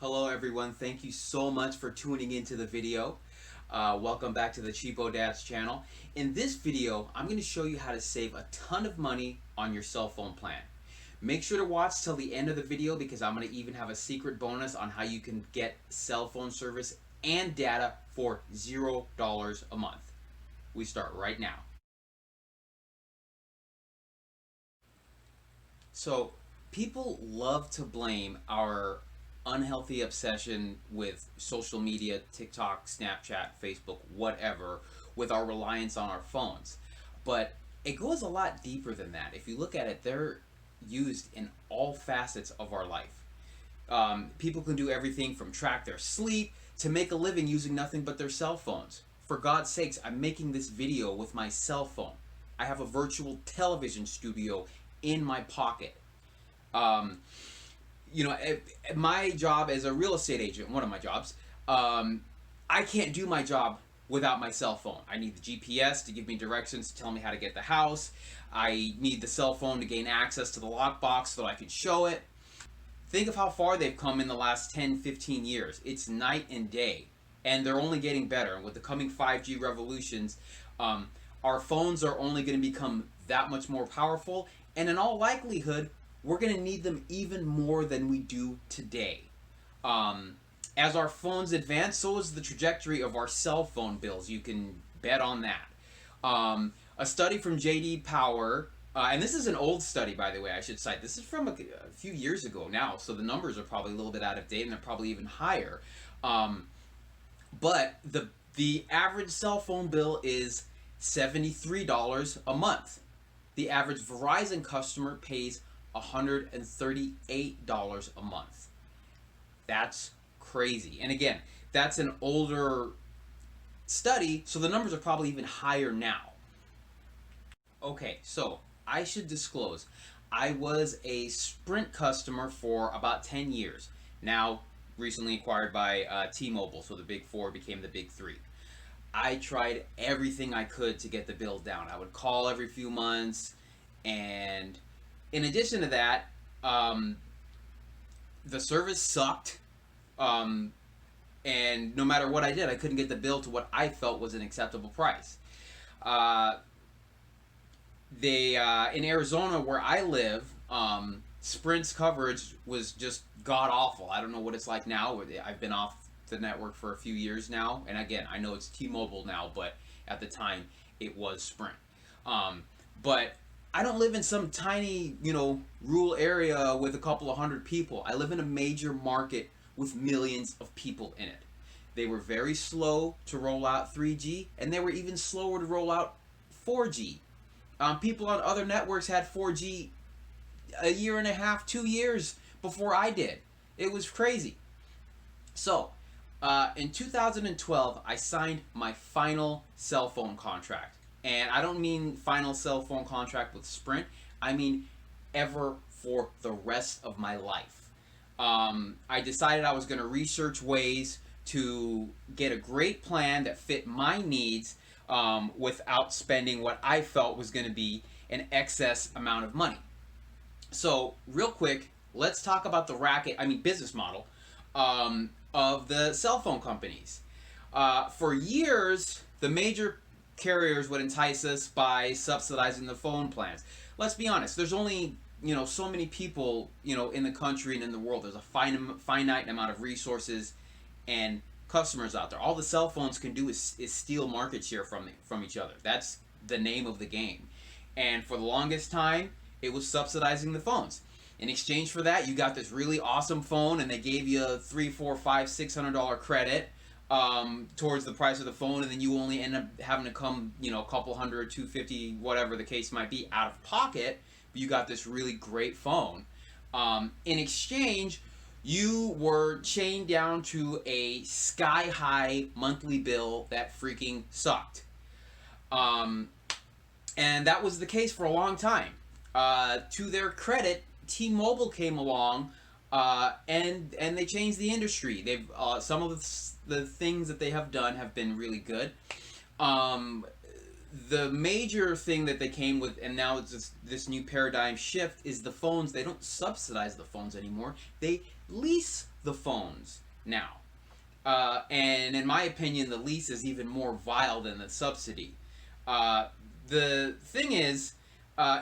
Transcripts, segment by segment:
Hello everyone, thank you so much for tuning into the video. Welcome back to the Cheapo Dads channel. In this video, I'm going to show you how to save a ton of money on your cell phone plan. Make sure to watch till the end of the video because I'm going to even have a secret bonus on how you can get cell phone service and data for $0 a month. We start right now. So, people love to blame our unhealthy obsession with social media, TikTok, Snapchat, Facebook, whatever, with our reliance on our phones. But it goes a lot deeper than that. If you look at it, they're used in all facets of our life. People can do everything from track their sleep to make a living using nothing but their cell phones. For God's sakes, I'm making this video with my cell phone. I have a virtual television studio in my pocket. Um, my job as a real estate agent, one of my jobs, I can't do my job without my cell phone. I need the GPS to give me directions to tell me how to get the house. I need the cell phone to gain access to the lockbox so that I can show it. Think of how far they've come in the last 10, 15 years. It's night and day, and they're only getting better. And with the coming 5G revolutions, our phones are only going to become that much more powerful, and in all likelihood, we're going to need them even more than we do today. As our phones advance, so is the trajectory of our cell phone bills. You can bet on that. A study from J.D. Power, and this is an old study, by the way, I should cite. This is from a few years ago now, so the numbers are probably a little bit out of date, and they're probably even higher. But the average cell phone bill is $73 a month. The average Verizon customer pays $138 a month. That's crazy. And again, that's an older study, so the numbers are probably even higher now. Okay, so I should disclose, I was a Sprint customer for about 10 years. Now, recently acquired by T-Mobile, so the big four became the big three. I tried everything I could to get the bill down. I would call every few months, and in addition to that, the service sucked, and no matter what I did, I couldn't get the bill to what I felt was an acceptable price. In Arizona, where I live, Sprint's coverage was just god awful. I don't know what it's like now. I've been off the network for a few years now, and again, I know it's T-Mobile now, but at the time, it was Sprint. But I don't live in some tiny, rural area with a couple of hundred people. I live in a major market with millions of people in it. They were very slow to roll out 3G, and they were even slower to roll out 4G. People on other networks had 4G a year and a half, 2 years before I did. It was crazy. So, in 2012, I signed my final cell phone contract. And I don't mean final cell phone contract with Sprint. I mean ever for the rest of my life. I decided I was going to research ways to get a great plan that fit my needs without spending what I felt was going to be an excess amount of money. So, real quick, let's talk about the business model of the cell phone companies. For years, the major carriers would entice us by subsidizing the phone plans. Let's be honest, there's only so many people in the country and in the world. There's a finite amount of resources and customers out there. All the cell phones can do is steal market share from each other. That's the name of the game. And for the longest time, it was subsidizing the phones. In exchange for that, you got this really awesome phone, and they gave you a $300, $400, $500, $600 credit towards the price of the phone, and then you only end up having to come, a couple hundred, $250, whatever the case might be, out of pocket. But you got this really great phone. In exchange, you were chained down to a sky-high monthly bill that freaking sucked. And that was the case for a long time. To their credit, T-Mobile came along and they changed the industry. They've some of the things that they have done have been really good. The major thing that they came with, and now it's this new paradigm shift, is the phones. They don't subsidize the phones anymore. They lease the phones now. And in my opinion, the lease is even more vile than the subsidy. The thing is,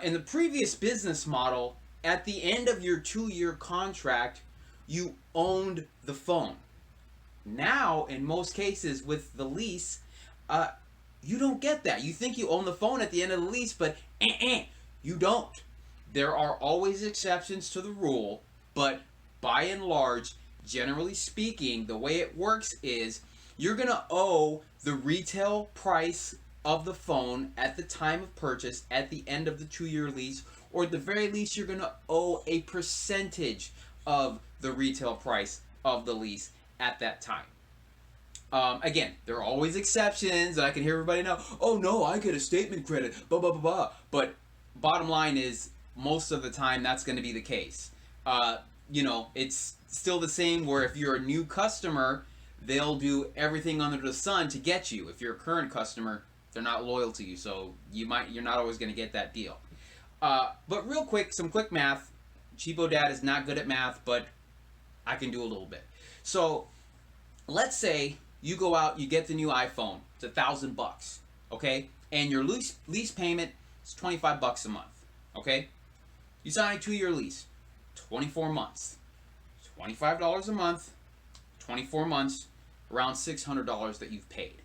in the previous business model, at the end of your 2-year contract, you owned the phone. Now, in most cases with the lease, you don't get that. You think you own the phone at the end of the lease, but you don't. There are always exceptions to the rule, but by and large, generally speaking, the way it works is you're going to owe the retail price of the phone at the time of purchase at the end of the 2-year lease, or at the very least, you're going to owe a percentage of the retail price of the lease at that time. Again, there are always exceptions, and I can hear everybody now, oh no, I get a statement credit, blah, blah, blah, blah. But bottom line is, most of the time, that's going to be the case. It's still the same where if you're a new customer, they'll do everything under the sun to get you. If you're a current customer, they're not loyal to you, so you're not always going to get that deal. But real quick, some quick math. Cheapo Dad is not good at math, but I can do a little bit. So let's say you go out, you get the new iPhone. It's $1,000, okay? And your lease payment is $25 a month, okay? You sign a 2-year lease, 24 months, $25 a month, 24 months, around $600 that you've paid.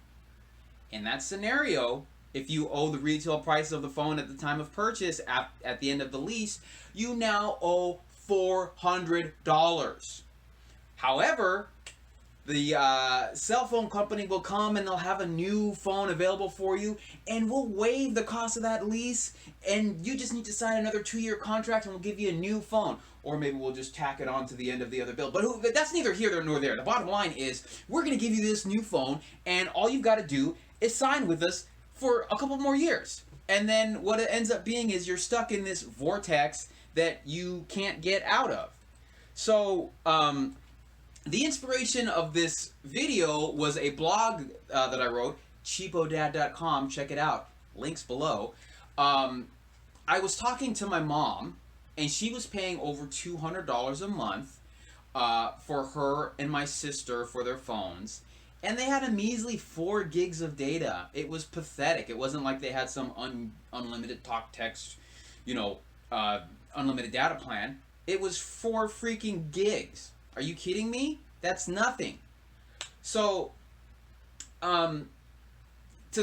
In that scenario, if you owe the retail price of the phone at the time of purchase at the end of the lease, you now owe $400. However, the cell phone company will come and they'll have a new phone available for you, and we'll waive the cost of that lease, and you just need to sign another 2-year contract and we'll give you a new phone. Or maybe we'll just tack it on to the end of the other bill. But that's neither here nor there. The bottom line is, we're going to give you this new phone, and all you've got to do is sign with us for a couple more years. And then what it ends up being is you're stuck in this vortex that you can't get out of. So, the inspiration of this video was a blog that I wrote, cheapodad.com. Check it out. Links below. I was talking to my mom, and she was paying over $200 a month for her and my sister for their phones. And they had a measly 4 gigs of data. It was pathetic. It wasn't like they had some unlimited talk text, unlimited data plan. It was 4 freaking gigs. Are you kidding me? That's nothing. So, to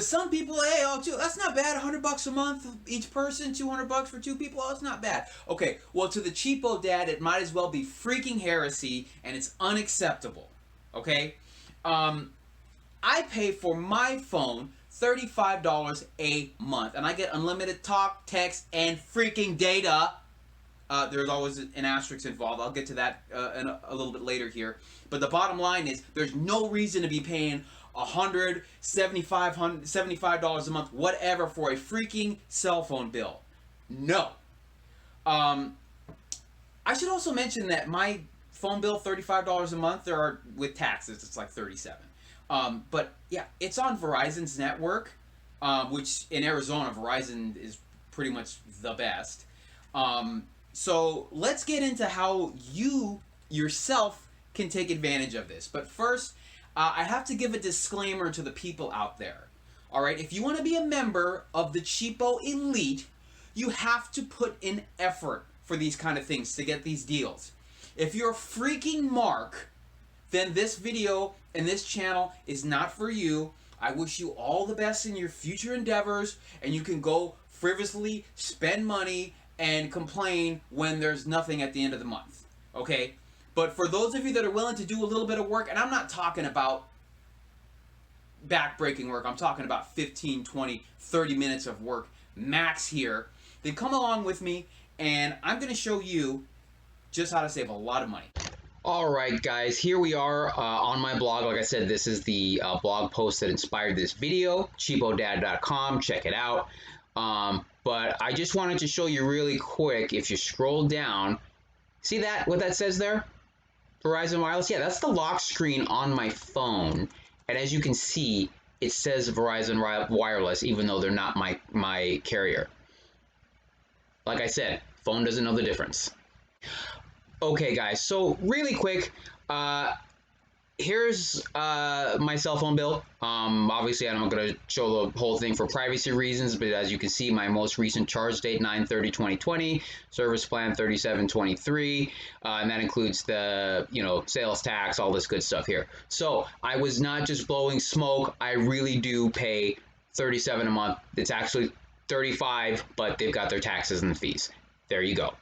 some people, hey, that's not bad. $100 a month each person, $200 for 2 people. Oh, it's not bad. Okay, well, to the cheapo dad, it might as well be freaking heresy, and it's unacceptable. Okay, I pay for my phone $35 a month, and I get unlimited talk, text, and freaking data. There's always an asterisk involved. I'll get to that a little bit later here. But the bottom line is, there's no reason to be paying $100, $75 a month, whatever, for a freaking cell phone bill. No. I should also mention that my phone bill, $35 a month, with taxes, it's like $37. But yeah, it's on Verizon's network, which in Arizona, Verizon is pretty much the best. So let's get into how you yourself can take advantage of this. But first, I have to give a disclaimer to the people out there. All right, if you want to be a member of the cheapo elite, you have to put in effort for these kind of things to get these deals. If you're a freaking mark, then this video and this channel is not for you. I wish you all the best in your future endeavors, and you can go frivolously spend money and complain when there's nothing at the end of the month, okay? But for those of you that are willing to do a little bit of work, and I'm not talking about back-breaking work, I'm talking about 15, 20, 30 minutes of work max here, then come along with me, and I'm going to show you just how to save a lot of money. All right, guys, here we are on my blog. Like I said, this is the blog post that inspired this video, cheapodad.com. Check it out. But I just wanted to show you really quick, if you scroll down, see that, what that says there? Verizon Wireless? Yeah, that's the lock screen on my phone. And as you can see, it says Verizon Wireless, even though they're not my carrier. Like I said, phone doesn't know the difference. Okay, guys. So really quick, uh, here's my cell phone bill. Obviously, I'm not going to show the whole thing for privacy reasons, but as you can see, my most recent charge date 9/30/2020, service plan 3723, and that includes the sales tax, all this good stuff here. So I was not just blowing smoke. I really do pay 37 a month. It's actually 35, but they've got their taxes and fees. There you go.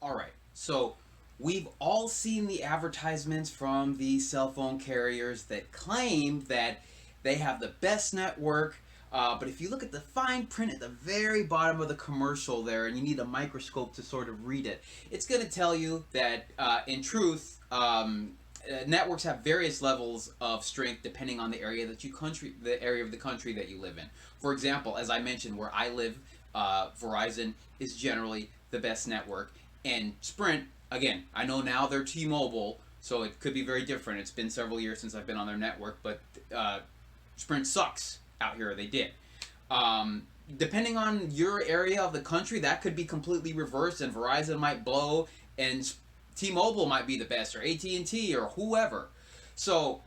All right. So we've all seen the advertisements from these cell phone carriers that claim that they have the best network. But if you look at the fine print at the very bottom of the commercial there, and you need a microscope to sort of read it, it's going to tell you that in truth, networks have various levels of strength depending on the area the area of the country that you live in. For example, as I mentioned, where I live, Verizon is generally the best network, and Sprint, again, I know now they're T-Mobile, so it could be very different. It's been several years since I've been on their network, but Sprint sucks out here. They did. Depending on your area of the country, that could be completely reversed, and Verizon might blow, and T-Mobile might be the best, or AT&T, or whoever. So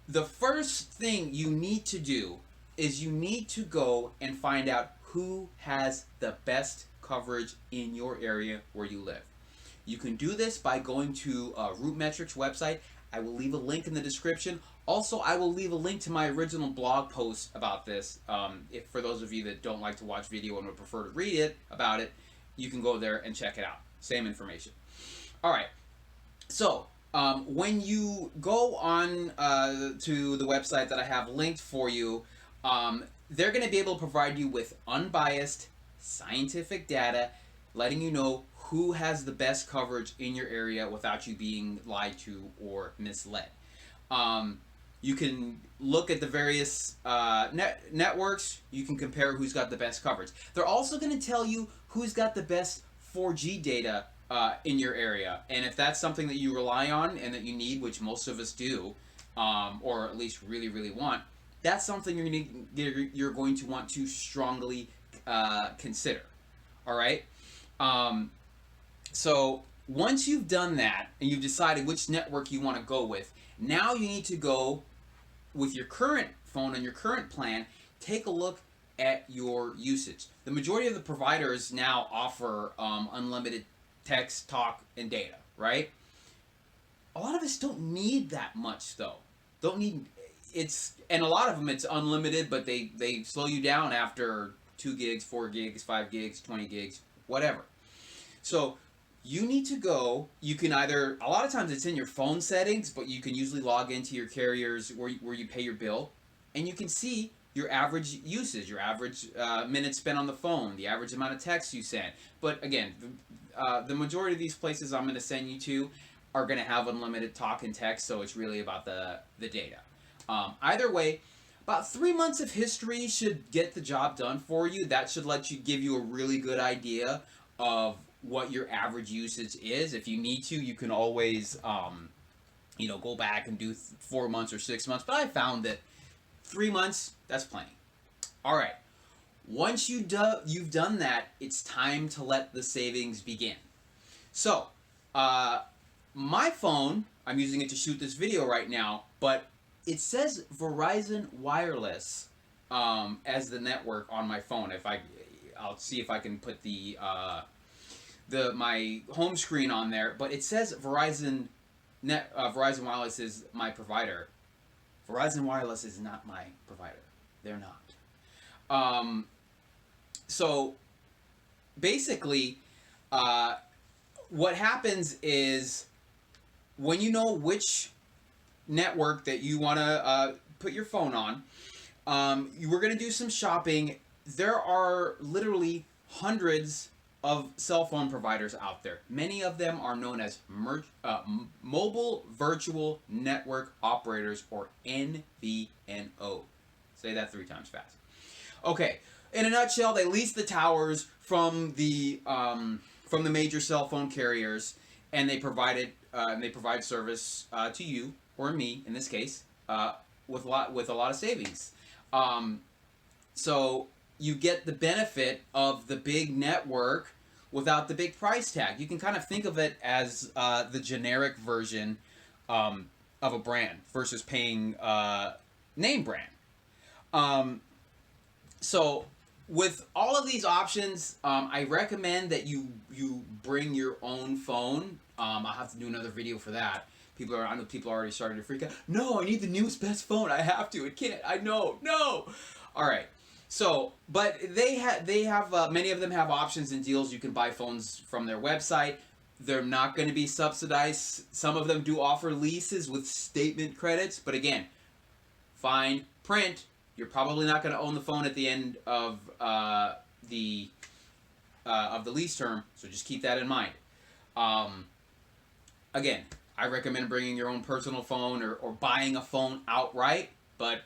the first thing you need to do is you need to go and find out who has the best coverage in your area where you live. You can do this by going to RootMetrics website. I will leave a link in the description. Also, I will leave a link to my original blog post about this. If for those of you that don't like to watch video and would prefer to read it about it, you can go there and check it out. Same information. All right. So when you go on to the website that I have linked for you, they're going to be able to provide you with unbiased scientific data, letting you know who has the best coverage in your area without you being lied to or misled. You can look at the various networks. You can compare who's got the best coverage. They're also going to tell you who's got the best 4G data in your area. And if that's something that you rely on and that you need, which most of us do, or at least really, really want, that's something you're going to want to strongly consider. All right? So once you've done that and you've decided which network you want to go with, now you need to go with your current phone and your current plan, take a look at your usage. The majority of the providers now offer unlimited text, talk, and data, right? A lot of us don't need that much though. Don't need and a lot of them it's unlimited, but they slow you down after 2 gigs, 4 gigs, 5 gigs, 20 gigs, whatever. So you need to go, you can either, a lot of times it's in your phone settings, but you can usually log into your carriers where you pay your bill, and you can see your average usage, your average minutes spent on the phone, the average amount of texts you send. But again, the majority of these places I'm going to send you to are going to have unlimited talk and text, so it's really about the data. Either way, about 3 months of history should get the job done for you. That should give you a really good idea of what your average usage is. If you need to, you can always go back and do 4 months or 6 months. But I found that 3 months, that's plenty. All right. Once you've done that, it's time to let the savings begin. So, my phone, I'm using it to shoot this video right now, but it says Verizon Wireless as the network on my phone. I'll see if I can put my home screen on there, but it says Verizon Wireless is my provider. Verizon Wireless is not my provider. They're not. So basically, what happens is when you know which network that you want to put your phone on, we're going to do some shopping. There are literally hundreds of cell phone providers out there. Many of them are known as mobile virtual network operators, or MVNO. Say that 3 times fast. Okay, in a nutshell, they lease the towers from the major cell phone carriers, and they provide service to you or me in this case with a lot of savings. So you get the benefit of the big network without the big price tag. You can kind of think of it as the generic version of a brand versus paying name brand. Um, so with all of these options, I recommend that you bring your own phone. I'll have to do another video for that. I know people are already starting to freak out. No, I need the newest best phone. I have to. It can't. I know. No. All right. So, but they have many of them have options and deals. You can buy phones from their website. They're not going to be subsidized. Some of them do offer leases with statement credits, but again, fine print. You're probably not going to own the phone at the end of the lease term, so just keep that in mind. Again, I recommend bringing your own personal phone or buying a phone outright, but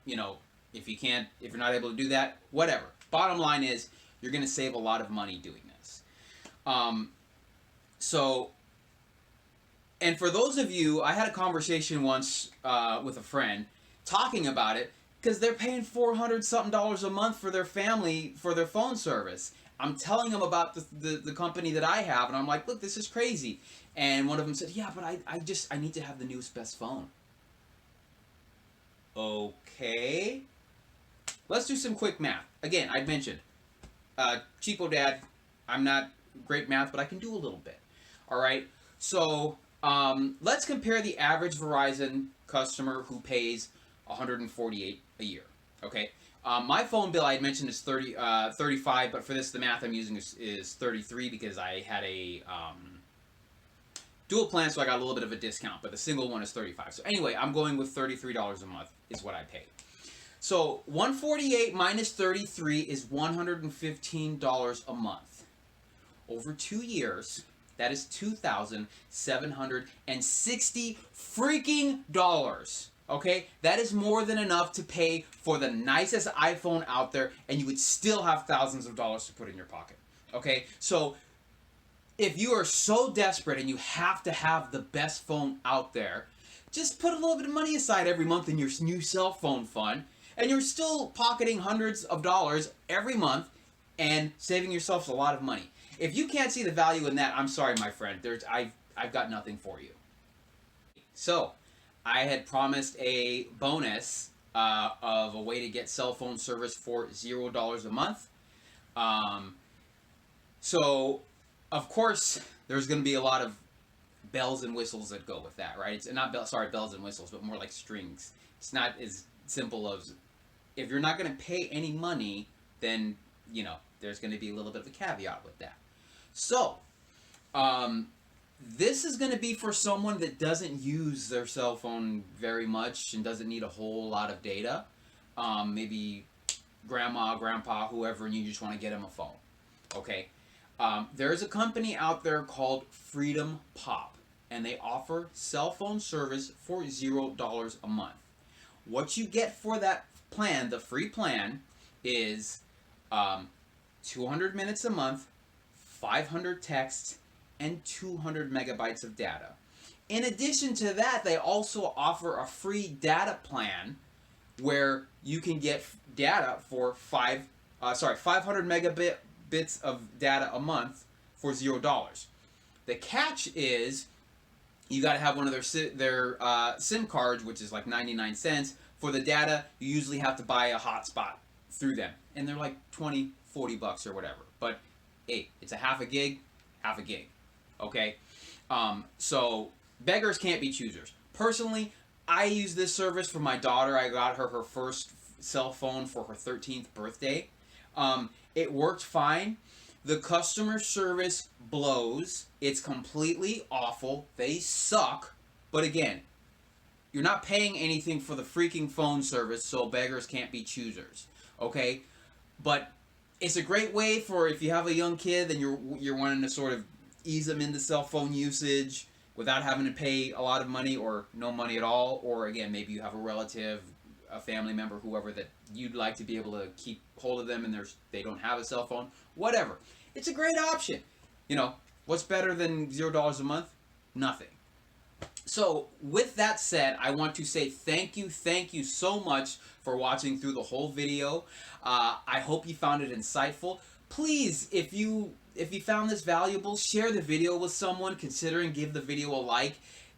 you know, if you're not able to do that, whatever. Bottom line is, you're going to save a lot of money doing this. And for those of you, I had a conversation once with a friend talking about it because they're paying $400 something a month for their family for their phone service. I'm telling them about the company that I have, and I'm like, look, this is crazy. And one of them said, yeah, but I need to have the newest best phone. Okay. Let's do some quick math. Again, I mentioned, cheapo dad, I'm not great math, but I can do a little bit. All right. So let's compare the average Verizon customer who pays $148 a year. Okay. My phone bill I had mentioned is $35, but for this the math I'm using is $33 because I had a dual plan, so I got a little bit of a discount. But the single one is $35. So anyway, I'm going with $33 a month is what I pay. So 148 minus 33 is $115 a month. Over 2 years, that is $2,760 freaking dollars. Okay, that is more than enough to pay for the nicest iPhone out there, and you would still have thousands of dollars to put in your pocket. Okay, so if you are so desperate and you have to have the best phone out there, just put a little bit of money aside every month in your new cell phone fund, and you're still pocketing hundreds of dollars every month and saving yourself a lot of money. If you can't see the value in that, I'm sorry, my friend. I've got nothing for you. So, I had promised a bonus of a way to get cell phone service for $0 a month. So, of course, there's going to be a lot of bells and whistles that go with that, right? It's not bells and whistles, but more like strings. It's not as simple as if you're not going to pay any money, then there's going to be a little bit of a caveat with that. So, this is going to be for someone that doesn't use their cell phone very much and doesn't need a whole lot of data. Maybe grandma, grandpa, whoever, and you just want to get them a phone. Okay. There's a company out there called Freedom Pop, and they offer cell phone service for $0 a month. What you get for that plan, the free plan, is 200 minutes a month, 500 texts, and 200 megabytes of data. In addition to that, they also offer a free data plan where you can get data for 500 megabits of data a month for $0. The catch is you got to have one of their SIM cards, which is like 99 cents. For the data, you usually have to buy a hotspot through them, and they're like $20-$40 or whatever. But hey, it's a half a gig. Okay, so beggars can't be choosers. Personally, I use this service for my daughter. I got her first cell phone for her 13th birthday. It worked fine. The customer service blows. It's completely awful. They suck. But again, you're not paying anything for the freaking phone service, so beggars can't be choosers. Okay? But it's a great way for if you have a young kid and you're wanting to sort of ease them into cell phone usage without having to pay a lot of money or no money at all. Or again, maybe you have a relative, a family member, whoever that you'd like to be able to keep hold of them and they don't have a cell phone. Whatever. It's a great option. What's better than $0 a month? Nothing. So, with that said, I want to say thank you so much for watching through the whole video. I hope you found it insightful. Please, if you if you found this valuable, share the video with someone. Consider and give the video a like.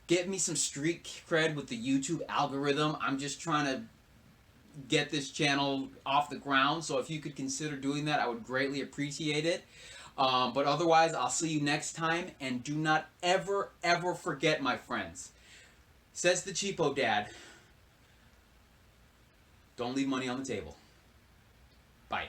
Get me some street cred with the YouTube algorithm. I'm just trying to get this channel off the ground. So if you could consider doing that, I would greatly appreciate it. But otherwise, I'll see you next time. And do not ever, ever forget, my friends. Says the cheapo dad. Don't leave money on the table. Bye.